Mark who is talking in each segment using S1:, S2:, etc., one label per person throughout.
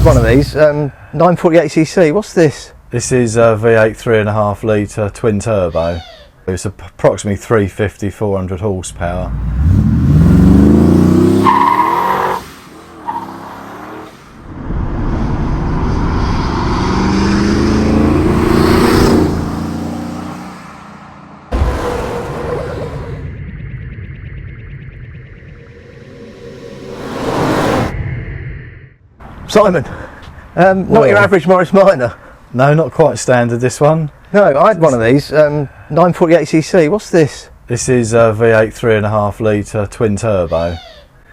S1: one of these. 948cc. What's this?
S2: This is a V8 3.5 litre twin turbo. It's approximately 350, 400 horsepower.
S1: Simon, not your average Morris Minor.
S2: No, not quite standard, this one.
S1: No, I had one of these. 948cc. What's this?
S2: This is a V8 3.5 litre twin turbo.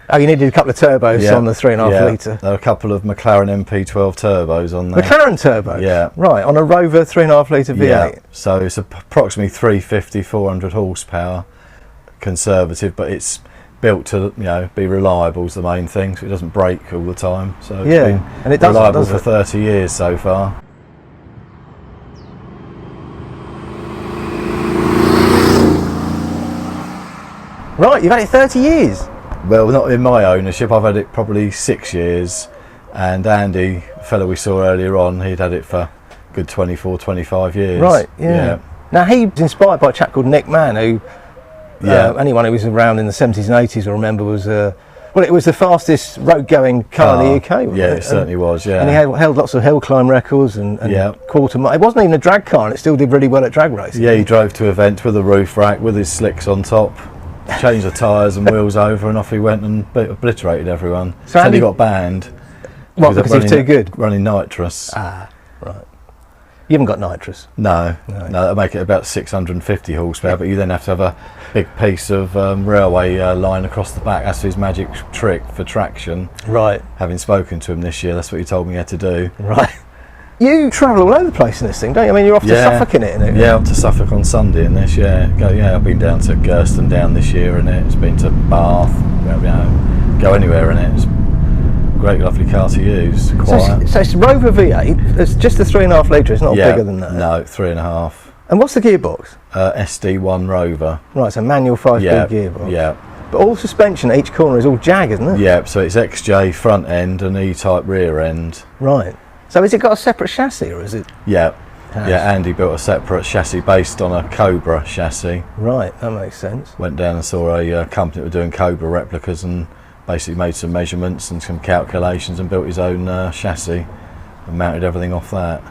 S1: Oh, you needed a couple of turbos on the 3.5 litre.
S2: There are a couple of McLaren MP12 turbos on there.
S1: McLaren turbos?
S2: Yeah.
S1: Right, on a Rover 3.5 litre V8.
S2: Yeah, so it's approximately 350, 400 horsepower, conservative, but it's built to, you know, be reliable is the main thing, so it doesn't break all the time. So it's been
S1: and it doesn't,
S2: reliable
S1: does
S2: for
S1: it?
S2: 30 years so far.
S1: Right, you've had it 30 years?
S2: Well, not in my ownership. I've had it probably 6 years, and Andy, the fellow we saw earlier on, he'd had it for a good 24, 25 years.
S1: Right, yeah. Now, he was inspired by a chap called Nick Mann, who anyone who was around in the 70s and 80s will remember was, well, it was the fastest road-going car in the UK, wasn't
S2: Yeah,
S1: it?
S2: it certainly was, yeah.
S1: And he held lots of hill climb records and quarter mile. It wasn't even a drag car, and it still did really well at drag racing.
S2: Yeah, he drove to events with a roof rack, with his slicks on top, changed the tyres and wheels over, and off he went and obliterated everyone.
S1: So
S2: Andy got banned.
S1: What, because he was too good?
S2: Running nitrous.
S1: Ah, right. You haven't got nitrous?
S2: No, that'll make it about 650 horsepower, but you then have to have a big piece of railway line across the back. That's his magic trick for traction.
S1: Right.
S2: Having spoken to him this year, that's what he told me he had to do.
S1: Right. You travel all over the place in this thing, don't you? I mean, you're off to Suffolk in it, isn't it?
S2: Yeah, up to Suffolk on Sunday in this, I've been down to Gurston down this year in it. It's been to Bath, go anywhere in it. It's a great, lovely car to use. Quiet.
S1: So it's Rover V8, it's just a 3.5 litre, it's not bigger than that?
S2: No, 3.5.
S1: And what's the gearbox?
S2: SD1 Rover.
S1: Right, so manual 5-speed gearbox.
S2: Yeah.
S1: But all suspension at each corner is all Jag, isn't it?
S2: Yeah, so it's XJ front end and E-type rear end.
S1: Right. So has it got a separate chassis, or is it?
S2: Yeah. Yeah, Andy built a separate chassis based on a Cobra chassis.
S1: Right, that makes sense.
S2: Went down and saw a company that were doing Cobra replicas and basically made some measurements and some calculations and built his own chassis and mounted everything off that.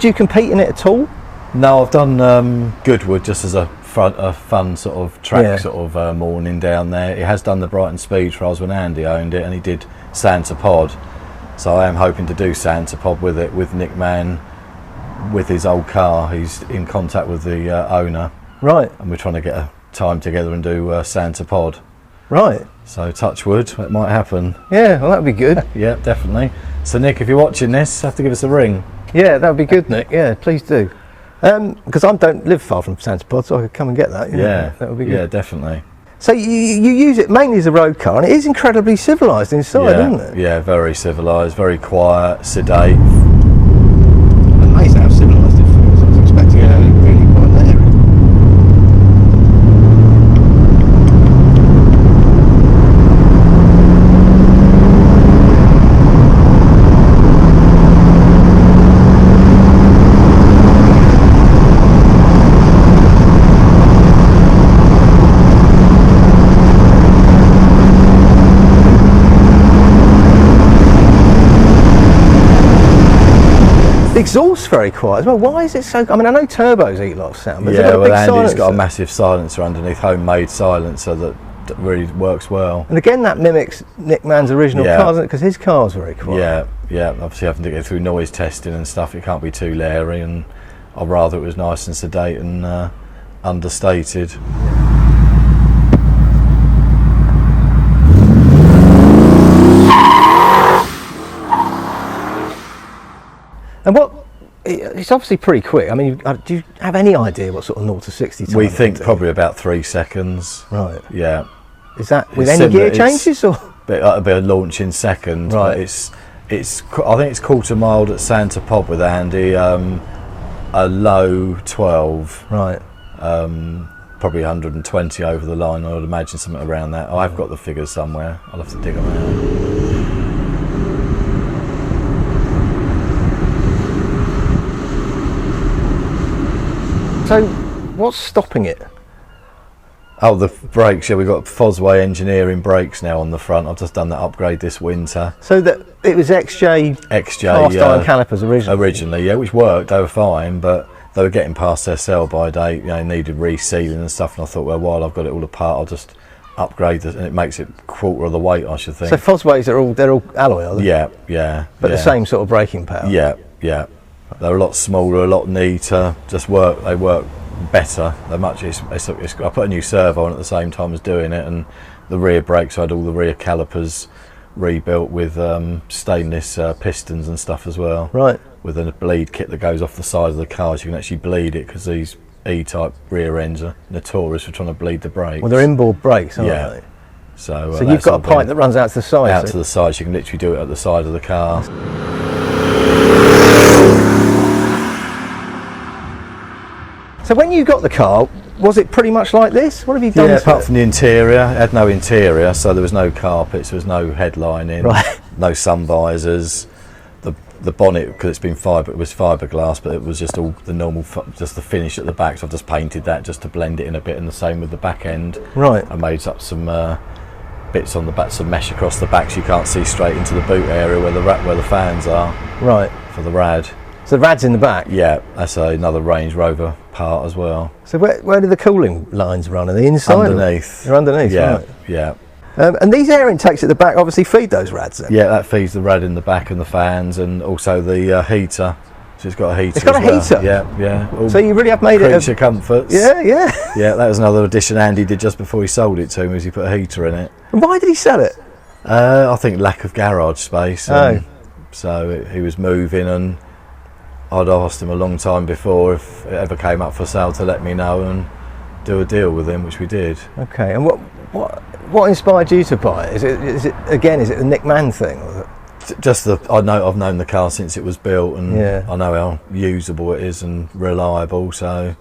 S1: Do you compete in it at all?
S2: No, I've done Goodwood just as a fun sort of track morning down there. He has done the Brighton Speed Trials when Andy owned it, and he did Santa Pod. So I am hoping to do Santa Pod with it, with Nick Mann, with his old car. He's in contact with the owner.
S1: Right.
S2: And we're trying to get a time together and do Santa Pod.
S1: Right.
S2: So touch wood, it might happen.
S1: Yeah, well, that would be good.
S2: Yeah, definitely. So Nick, if you're watching this, have to give us a ring.
S1: Yeah, that would be good, Nick. Yeah, please do. Because I don't live far from Santa Pod, so I could come and get that.
S2: Yeah,
S1: that would be good.
S2: Yeah, definitely.
S1: So you use it mainly as a road car, and it is incredibly civilised inside, isn't it?
S2: Yeah, very civilised, very quiet, sedate.
S1: Amazing how civilised it feels. I was expecting it to be really quite leery. The exhaust's very quiet as well. Why is it so? I mean, I know turbos eat a lot of sound, but
S2: Yeah, well, Andy's
S1: silencer.
S2: got a massive silencer underneath, homemade silencer that really works well.
S1: And again, that mimics Nick Mann's original car, doesn't it? Because his car's very quiet.
S2: Yeah. Obviously, having to get through noise testing and stuff, it can't be too leery, and I'd rather it was nice and sedate and understated.
S1: And it's obviously pretty quick. I mean, do you have any idea what sort of 0 to 60 time?
S2: We think probably about 3 seconds.
S1: Right.
S2: Yeah.
S1: Is that with any gear changes or?
S2: A bit of launch in second.
S1: Right.
S2: But it's I think it's quarter mile at Santa Pod with Andy. A low 12.
S1: Right.
S2: probably 120 over the line. I would imagine something around that. I've got the figures somewhere. I'll have to dig them out.
S1: So, what's stopping it?
S2: Oh, the brakes. Yeah, we've got Fosway Engineering brakes now on the front. I've just done that upgrade this winter.
S1: So that it was XJ cast iron calipers originally.
S2: Originally, yeah, which worked. They were fine, but they were getting past their sell-by date. You know, needed resealing and stuff. And I thought, well, while I've got it all apart, I'll just upgrade it, and it makes it quarter of the weight, I should think.
S1: So Fosways they're all alloy, are they?
S2: Yeah.
S1: But the same sort of braking power.
S2: Yeah. They're a lot smaller, a lot neater. They work better. They're much. I put a new servo on at the same time as doing it, and the rear brakes, I had all the rear calipers rebuilt with stainless pistons and stuff as well.
S1: Right.
S2: With a bleed kit that goes off the side of the car, so you can actually bleed it, because these E-type rear ends are notorious for trying to bleed the brakes.
S1: Well, they're inboard brakes, aren't they?
S2: So
S1: you've got a pipe that runs out to the side.
S2: Out to the side, so you can literally do it at the side of the car.
S1: So when you got the car, was it pretty much like this? What have you done to
S2: apart
S1: it?
S2: from the interior, it had no interior, so there was no carpets, there was no headlining, no sun visors. The bonnet, because it's been it was fiberglass, but it was just all the normal, just the finish at the back. So I've just painted that just to blend it in a bit, and the same with the back end.
S1: Right.
S2: I made up some bits on the back, some mesh across the back, so you can't see straight into the boot area where the fans are. Right. For the rad.
S1: So the rad's in the back?
S2: Yeah, that's another Range Rover part as well.
S1: So where do the cooling lines run? Are they inside?
S2: Underneath.
S1: They're underneath, right.
S2: Yeah.
S1: And these air intakes at the back obviously feed those rads then?
S2: Yeah, that feeds the rad in the back and the fans, and also the heater. So it's got a heater.
S1: It's got a heater?
S2: Yeah. All
S1: so you really have made it
S2: creature comforts.
S1: Yeah.
S2: Yeah, that was another addition Andy did just before he sold it to me, was he put a heater in it.
S1: And why did he sell it?
S2: I think lack of garage space. So he was moving, and I'd asked him a long time before if it ever came up for sale to let me know and do a deal with him, which we did.
S1: Okay, and what inspired you to buy it? Is it the Nick Mann thing? Or
S2: just I've known the car since it was built, and I know how usable it is and reliable. So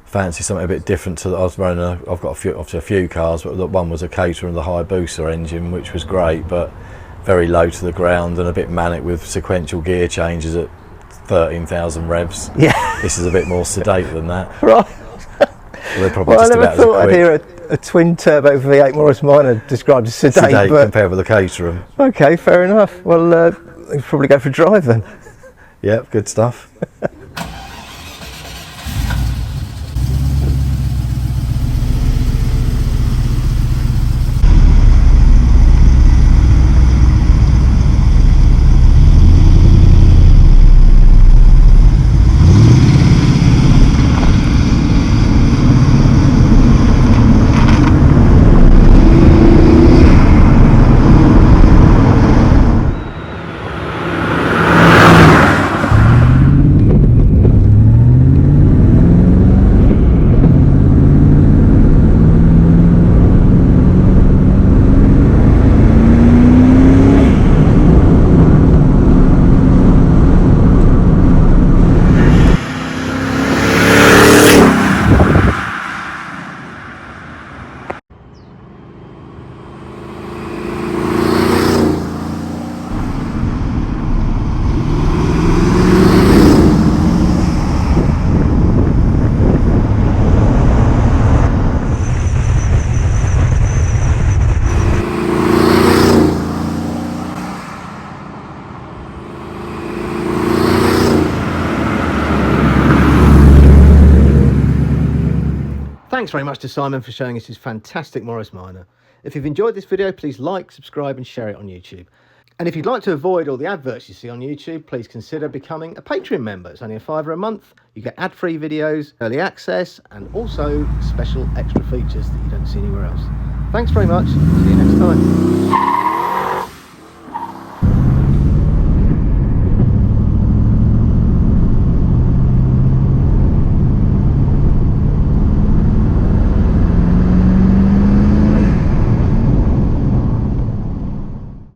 S2: fancy something a bit different to. I've got a few cars, but one was a Caterham and the Hayabusa engine, which was great, but very low to the ground and a bit manic with sequential gear changes at 13,000 revs. Yeah, this is a bit more sedate than that. Right. Well,
S1: I never thought I'd hear a twin turbo V8 Morris Minor described as sedate, but
S2: compared with the Caterham.
S1: Okay, fair enough. Well, we'll probably go for a drive then.
S2: Yep, good stuff.
S1: Thanks very much to Simon for showing us his fantastic Morris Minor. If you've enjoyed this video, please like, subscribe and share it on YouTube. And if you'd like to avoid all the adverts you see on YouTube, please consider becoming a Patreon member. It's only $5 a month. You get ad-free videos, early access, and also special extra features that you don't see anywhere else. Thanks very much. See you next time.